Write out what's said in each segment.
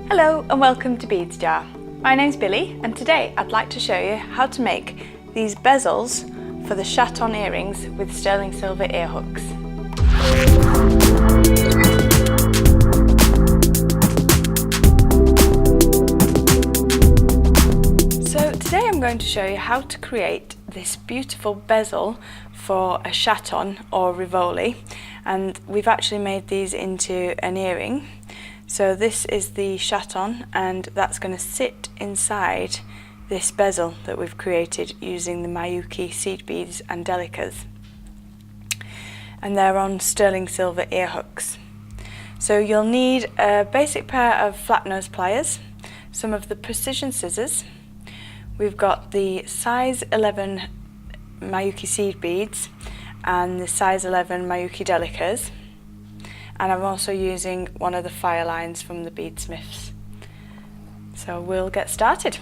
Hello and welcome to BeadsJar. My name's Billy and today I'd like to show you how to make these bezels for the chaton earrings with sterling silver ear hooks. So today I'm going to show you how to create this beautiful bezel for a chaton or Rivoli, and we've actually made these into an earring. So this is the chaton and that's going to sit inside this bezel that we've created using the Miyuki seed beads and delicas. And they're on sterling silver ear hooks. So you'll need a basic pair of flat nose pliers, some of the precision scissors. We've got the size 11 Miyuki seed beads and the size 11 Miyuki delicas. And I'm also using one of the fire lines from the beadsmiths. So we'll get started.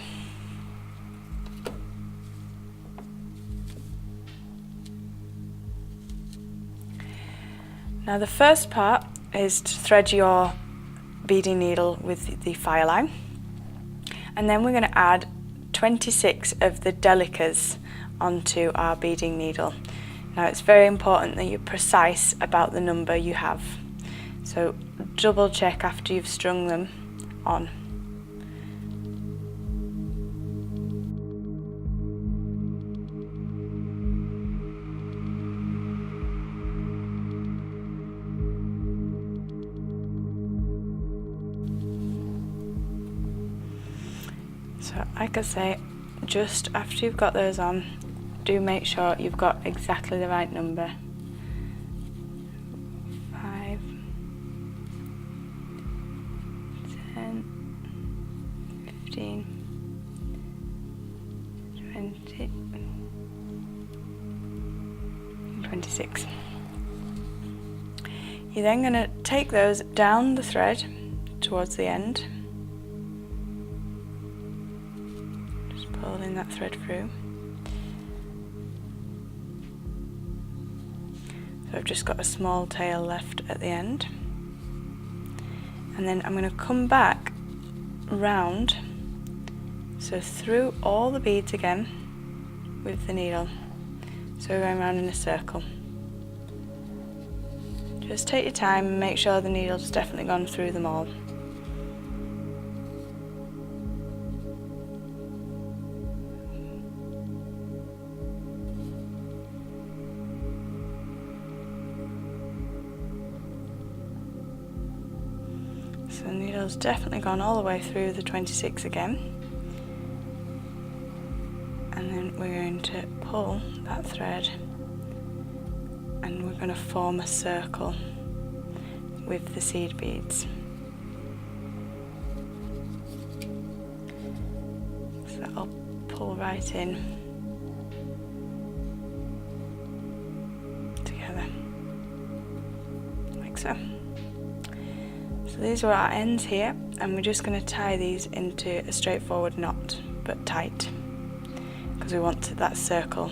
Now the first part is to thread your beading needle with the fire line, and then we're going to add 26 of the delicas onto our beading needle. Now it's very important that you're precise about the number you have. So double check after you've strung them on. So like I say, just after you've got those on, do make sure you've got exactly the right number. 5, 10, 15, 20, 26. You're then going to take those down the thread towards the end. Just pulling that thread through. So I've just got a small tail left at the end. And then I'm going to come back round, so through all the beads again with the needle. So we're going round in a circle. Just take your time and make sure the needle's definitely gone through them all. So the needle's definitely gone all the way through the 26 again. And then we're going to pull that thread and we're going to form a circle with the seed beads. So that'll pull right in together, like so. So these are our ends here, and we're just going to tie these into a straightforward knot, but tight, because we want that circle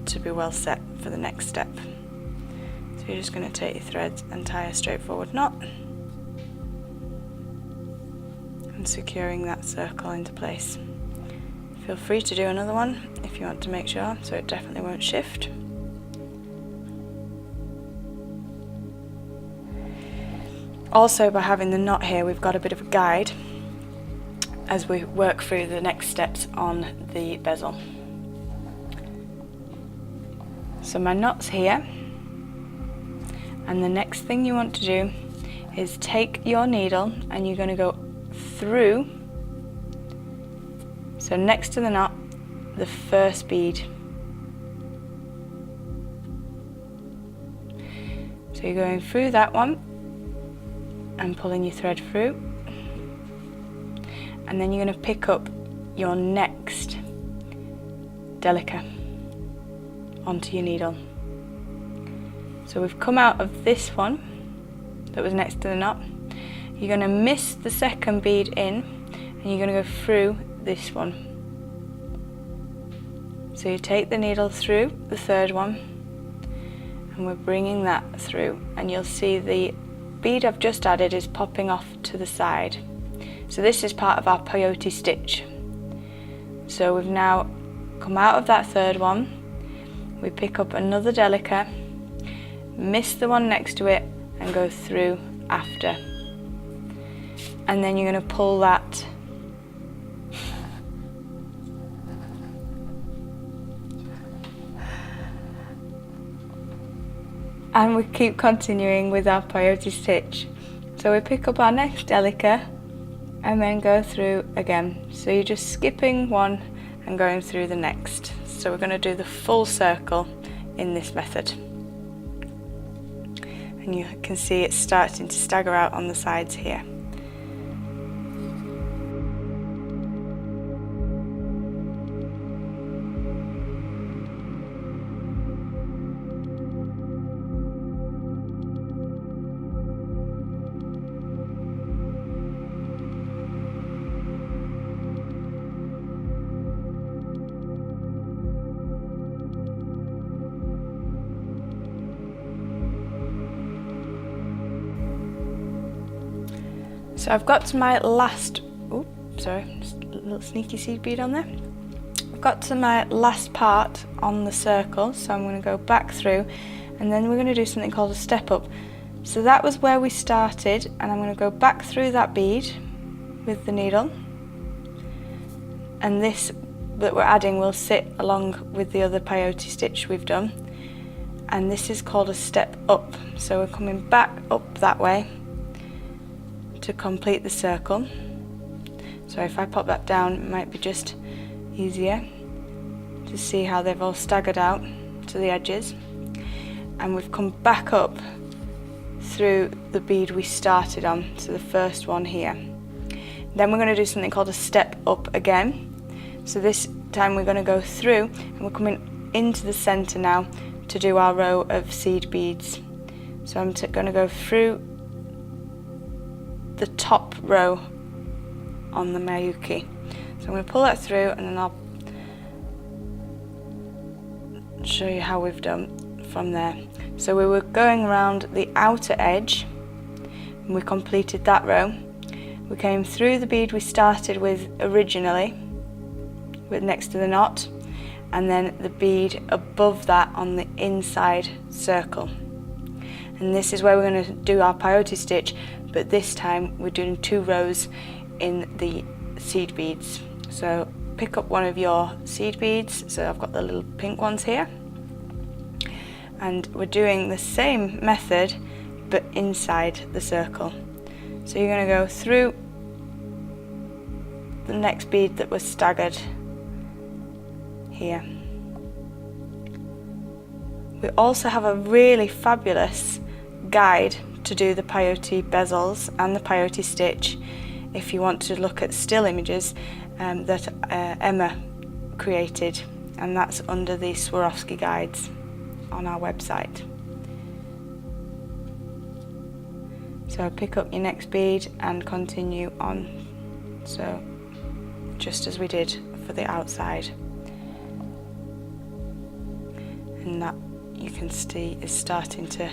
to be well set for the next step. So you're just going to take your threads and tie a straightforward knot, and securing that circle into place. Feel free to do another one if you want to make sure, so it definitely won't shift. Also, by having the knot here, we've got a bit of a guide as we work through the next steps on the bezel. So my knot's here, and the next thing you want to do is take your needle and you're going to go through, so next to the knot, the first bead. So you're going through that one and pulling your thread through, and then you're going to pick up your next delica onto your needle. So we've come out of this one that was next to the knot. You're going to miss the second bead in and you're going to go through this one. So you take the needle through the third one and we're bringing that through, and you'll see the bead I've just added is popping off to the side. So this is part of our peyote stitch. So we've now come out of that third one, we pick up another delica, miss the one next to it and go through after. And then you're going to pull that and we keep continuing with our peyote stitch. So we pick up our next delica and then go through again. So you're just skipping one and going through the next. So we're going to do the full circle in this method. And you can see it's starting to stagger out on the sides here. So I've got to my last, just a little sneaky seed bead on there. I've got to my last part on the circle, so I'm going to go back through and then we're going to do something called a step up. So that was where we started, and I'm going to go back through that bead with the needle, and this that we're adding will sit along with the other peyote stitch we've done, and this is called a step up. So we're coming back up that way to complete the circle. So if I pop that down, it might be just easier to see how they've all staggered out to the edges. And we've come back up through the bead we started on, so the first one here. Then we're going to do something called a step up again. So this time we're going to go through and we're coming into the center now to do our row of seed beads. So I'm going to go through the top row on the Miyuki. So I'm going to pull that through and then I'll show you how we've done from there. So we were going around the outer edge and we completed that row. We came through the bead we started with originally, with next to the knot, and then the bead above that on the inside circle. And this is where we're going to do our peyote stitch, but this time we're doing 2 rows in the seed beads. So pick up one of your seed beads, so I've got the little pink ones here, and we're doing the same method but inside the circle. So you're going to go through the next bead that was staggered here. We also have a really fabulous guide to do the peyote bezels and the peyote stitch if you want to look at still images that Emma created, and that's under the Swarovski guides on our website. So pick up your next bead and continue on, so just as we did for the outside, and that you can see is starting to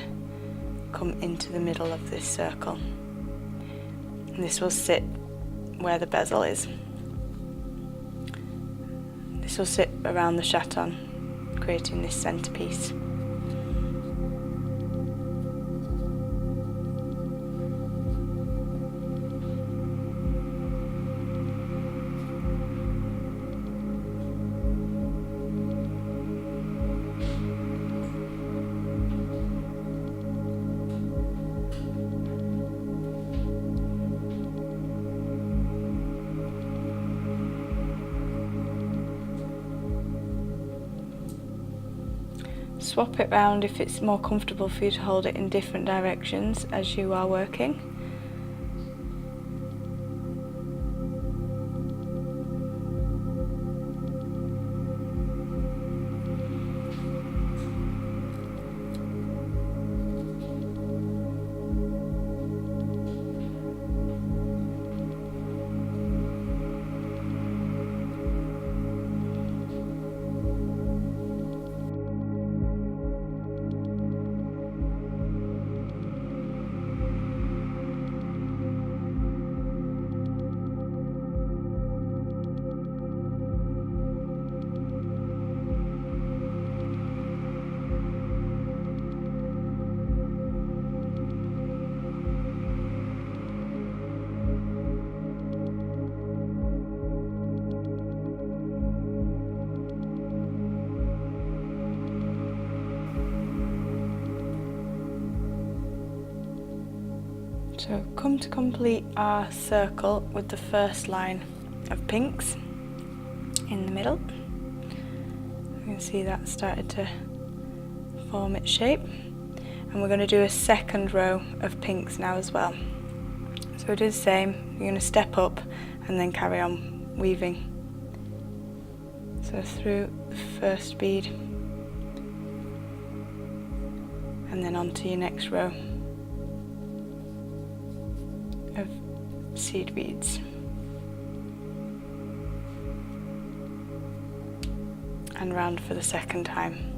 come into the middle of this circle, and this will sit where the bezel is. This will sit around the chaton, creating this centerpiece. Swap it round if it's more comfortable for you to hold it in different directions as you are working. So come to complete our circle with the first line of pinks in the middle. You can see that started to form its shape, and we're going to do a second row of pinks now as well. So we do the same, you're going to step up and then carry on weaving. So through the first bead and then onto your next row of seed beads. And round for the second time.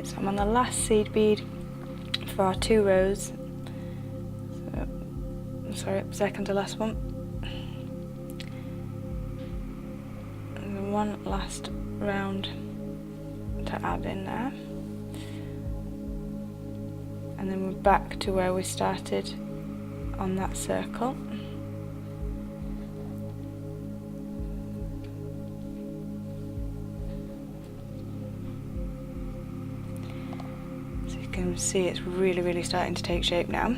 So I'm on the last seed bead for our 2 rows. Second to last one. And then one last round to add in there. And then we're back to where we started on that circle. You can see it's really starting to take shape now.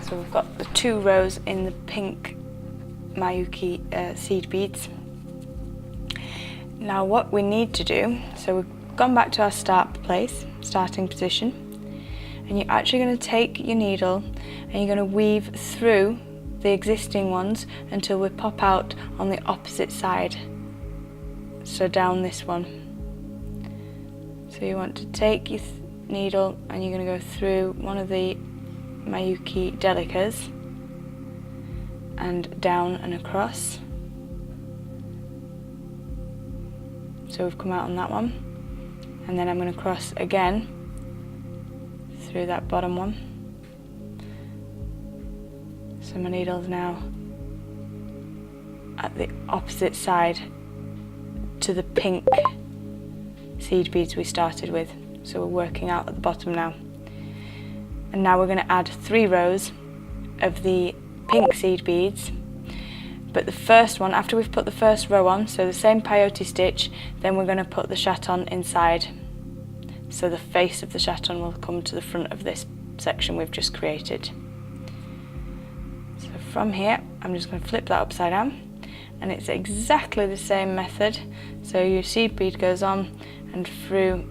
So we've got the 2 rows in the pink Miyuki seed beads. Now what we need to do, so we've gone back to our starting position, and you're actually going to take your needle and you're going to weave through the existing ones until we pop out on the opposite side, so down this one. So you want to take your needle and you're going to go through one of the Miyuki delicas and down and across. So we've come out on that one, and then I'm going to cross again through that bottom one. So my needle's now at the opposite side to the pink seed beads we started with. So we're working out at the bottom now. And now we're going to add 3 rows of the pink seed beads. But the first one, after we've put the first row on, so the same peyote stitch, then we're going to put the chaton inside. So the face of the chaton will come to the front of this section we've just created. So from here, I'm just going to flip that upside down. And it's exactly the same method. So your seed bead goes on and through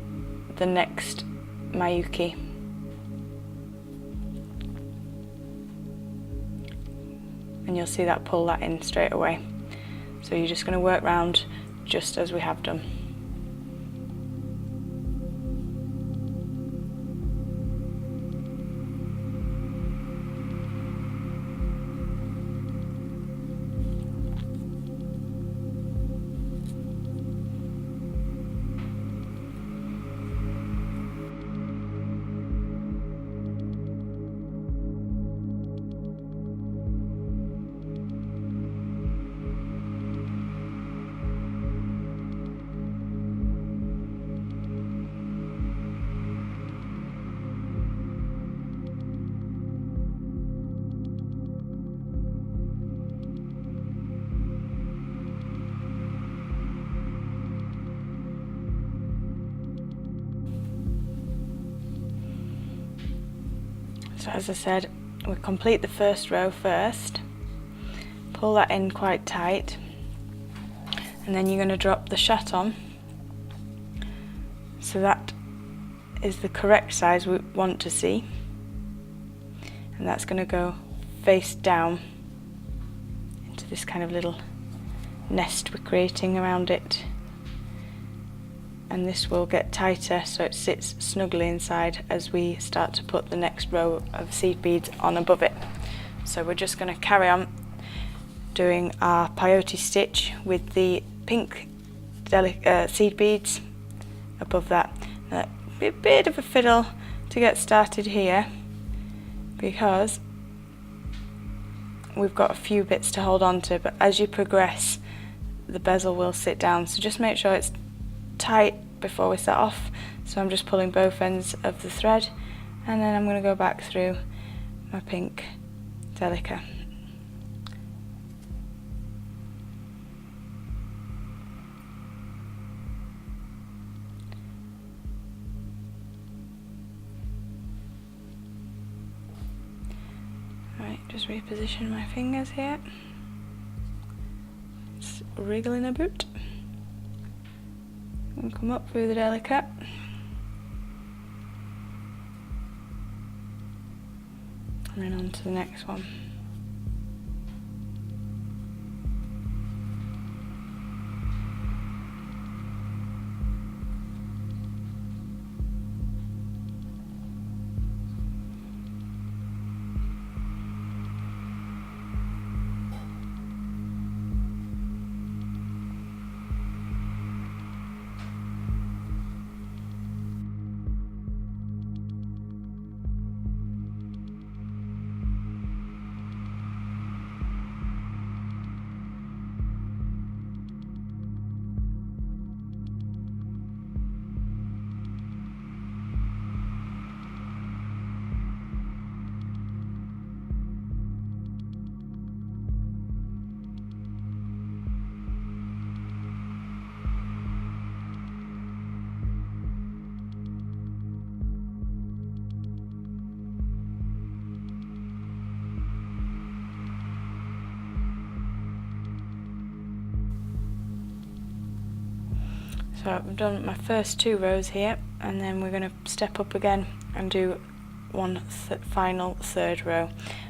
the next Miyuki. And you'll see that pull that in straight away. So you're just going to work round just as we have done. So as I said, we'll complete the first row first, pull that in quite tight, and then you're going to drop the chaton, so that is the correct size we want to see, and that's going to go face down into this kind of little nest we're creating around it. And this will get tighter so it sits snugly inside as we start to put the next row of seed beads on above it. So we're just going to carry on doing our peyote stitch with the pink seed beads above that. Now, a bit of a fiddle to get started here because we've got a few bits to hold on to, but as you progress the bezel will sit down, so just make sure it's tight before we set off. So I'm just pulling both ends of the thread, and then I'm going to go back through my pink delica. Right, just reposition my fingers here. It's wriggling a bit. And come up through the delica. And then on to the next one. So I've done my first 2 rows here, and then we're going to step up again and do one final third row.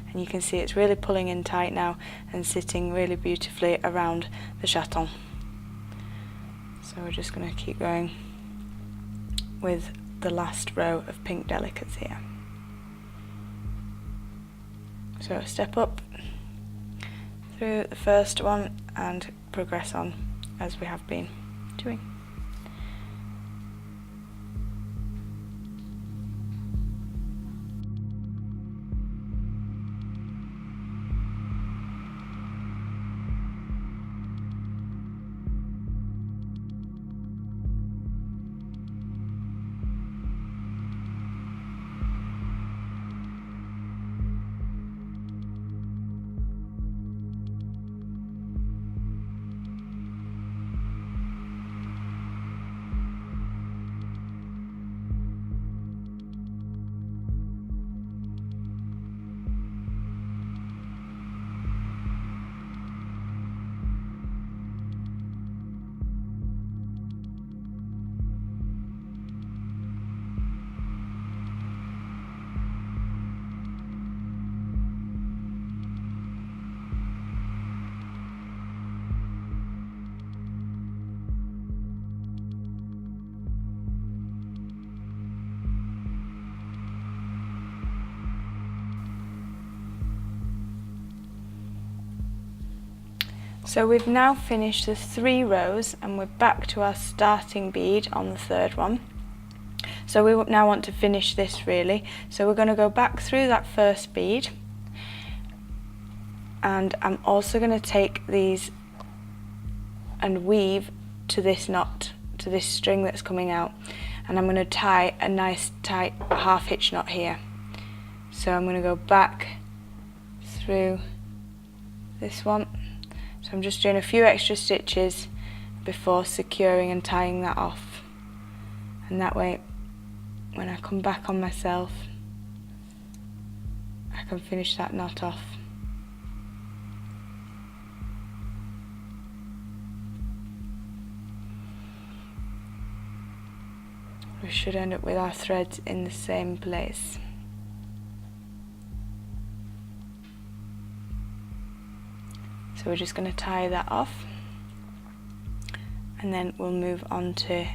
And you can see it's really pulling in tight now and sitting really beautifully around the chaton. So we're just going to keep going with the last row of pink delicas here. So step up through the first one and progress on as we have been doing. So we've now finished the 3 rows and we're back to our starting bead on the 3rd one. So we now want to finish this really. So we're going to go back through that first bead, and I'm also going to take these and weave to this knot, to this string that's coming out, and I'm going to tie a nice tight half hitch knot here. So I'm going to go back through this one. So I'm just doing a few extra stitches before securing and tying that off, and that way when I come back on myself I can finish that knot off. We should end up with our threads in the same place. So we're just going to tie that off, and then we'll move on to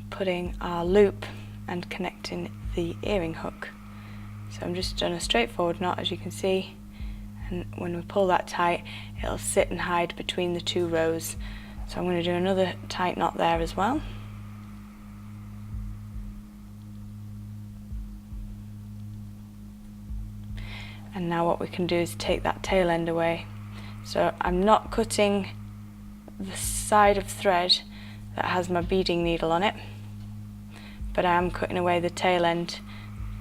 putting our loop and connecting the earring hook. So I'm just done a straightforward knot, as you can see, and when we pull that tight it'll sit and hide between the two rows. So I'm going to do another tight knot there as well. And now what we can do is take that tail end away. So I'm not cutting the side of thread that has my beading needle on it, but I am cutting away the tail end,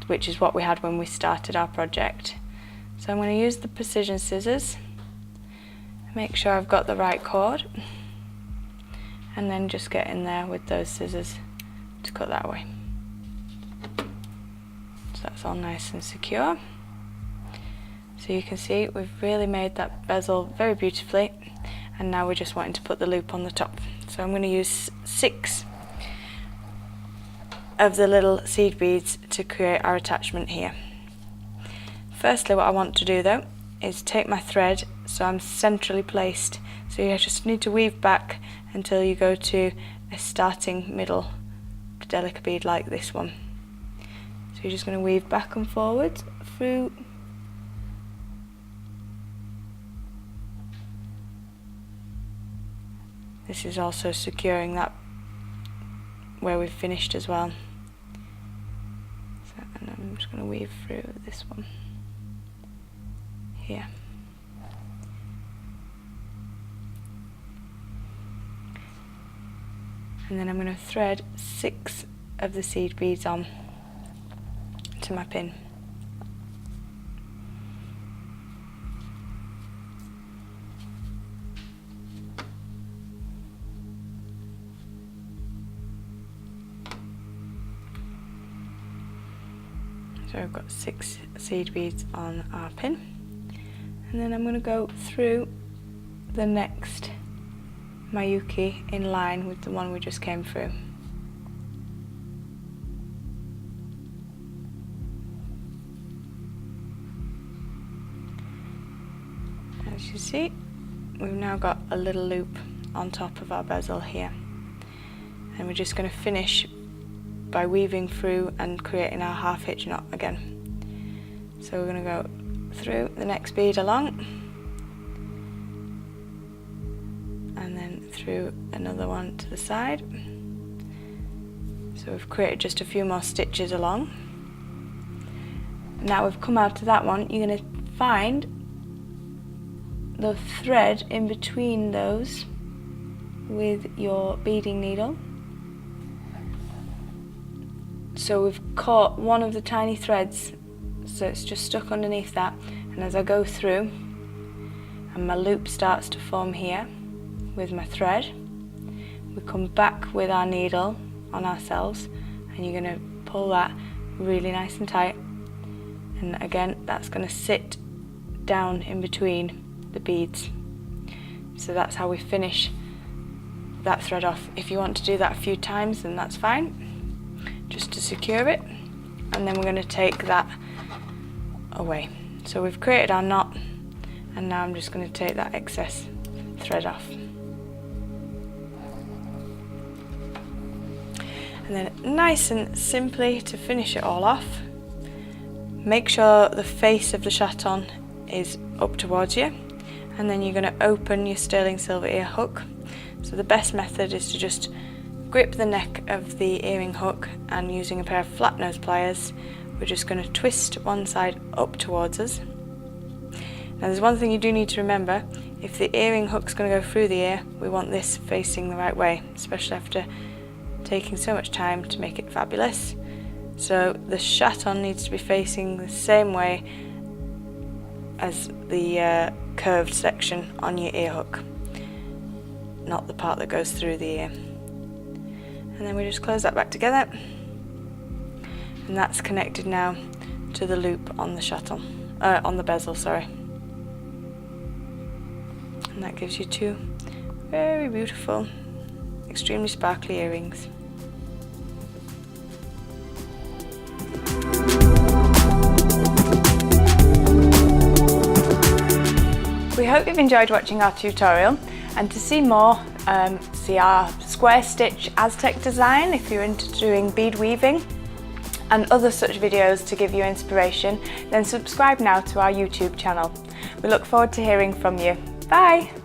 which is what we had when we started our project. So I'm going to use the precision scissors, make sure I've got the right cord, and then just get in there with those scissors to cut that away. So that's all nice and secure. So you can see we've really made that bezel very beautifully, and now we're just wanting to put the loop on the top. So I'm going to use 6 of the little seed beads to create our attachment here. Firstly, what I want to do though is take my thread so I'm centrally placed. So you just need to weave back until you go to a starting middle delica bead like this one. So you're just going to weave back and forward through. This is also securing that where we've finished as well. So, and I'm just going to weave through this one here. And then I'm going to thread 6 of the seed beads on to my pin. So I've got 6 seed beads on our pin, and then I'm going to go through the next Miyuki in line with the one we just came through. As you see, we've now got a little loop on top of our bezel here, and we're just going to finish by weaving through and creating our half hitch knot again. So we're going to go through the next bead along, and then through another one to the side. So we've created just a few more stitches along. Now we've come out to that one, you're going to find the thread in between those with your beading needle. So we've caught one of the tiny threads, so it's just stuck underneath that, and as I go through and my loop starts to form here with my thread, we come back with our needle on ourselves, and you're going to pull that really nice and tight, and again that's going to sit down in between the beads. So that's how we finish that thread off. If you want to do that a few times, then that's fine, just to secure it, and then we're going to take that away. So we've created our knot, and now I'm just going to take that excess thread off. And then nice and simply to finish it all off, make sure the face of the chaton is up towards you, and then you're going to open your sterling silver ear hook. So the best method is to just grip the neck of the earring hook, and using a pair of flat nose pliers we're just going to twist one side up towards us. Now there's one thing you do need to remember: if the earring hook's going to go through the ear, we want this facing the right way, especially after taking so much time to make it fabulous. So the chaton needs to be facing the same way as the curved section on your ear hook, not the part that goes through the ear. And then we just close that back together, and that's connected now to the loop on the chaton, on the bezel, sorry. And that gives you 2 very beautiful, extremely sparkly earrings. We hope you've enjoyed watching our tutorial, and to see more, see our square stitch Aztec design if you're into doing bead weaving, and other such videos to give you inspiration, then subscribe now to our YouTube channel. We look forward to hearing from you. Bye!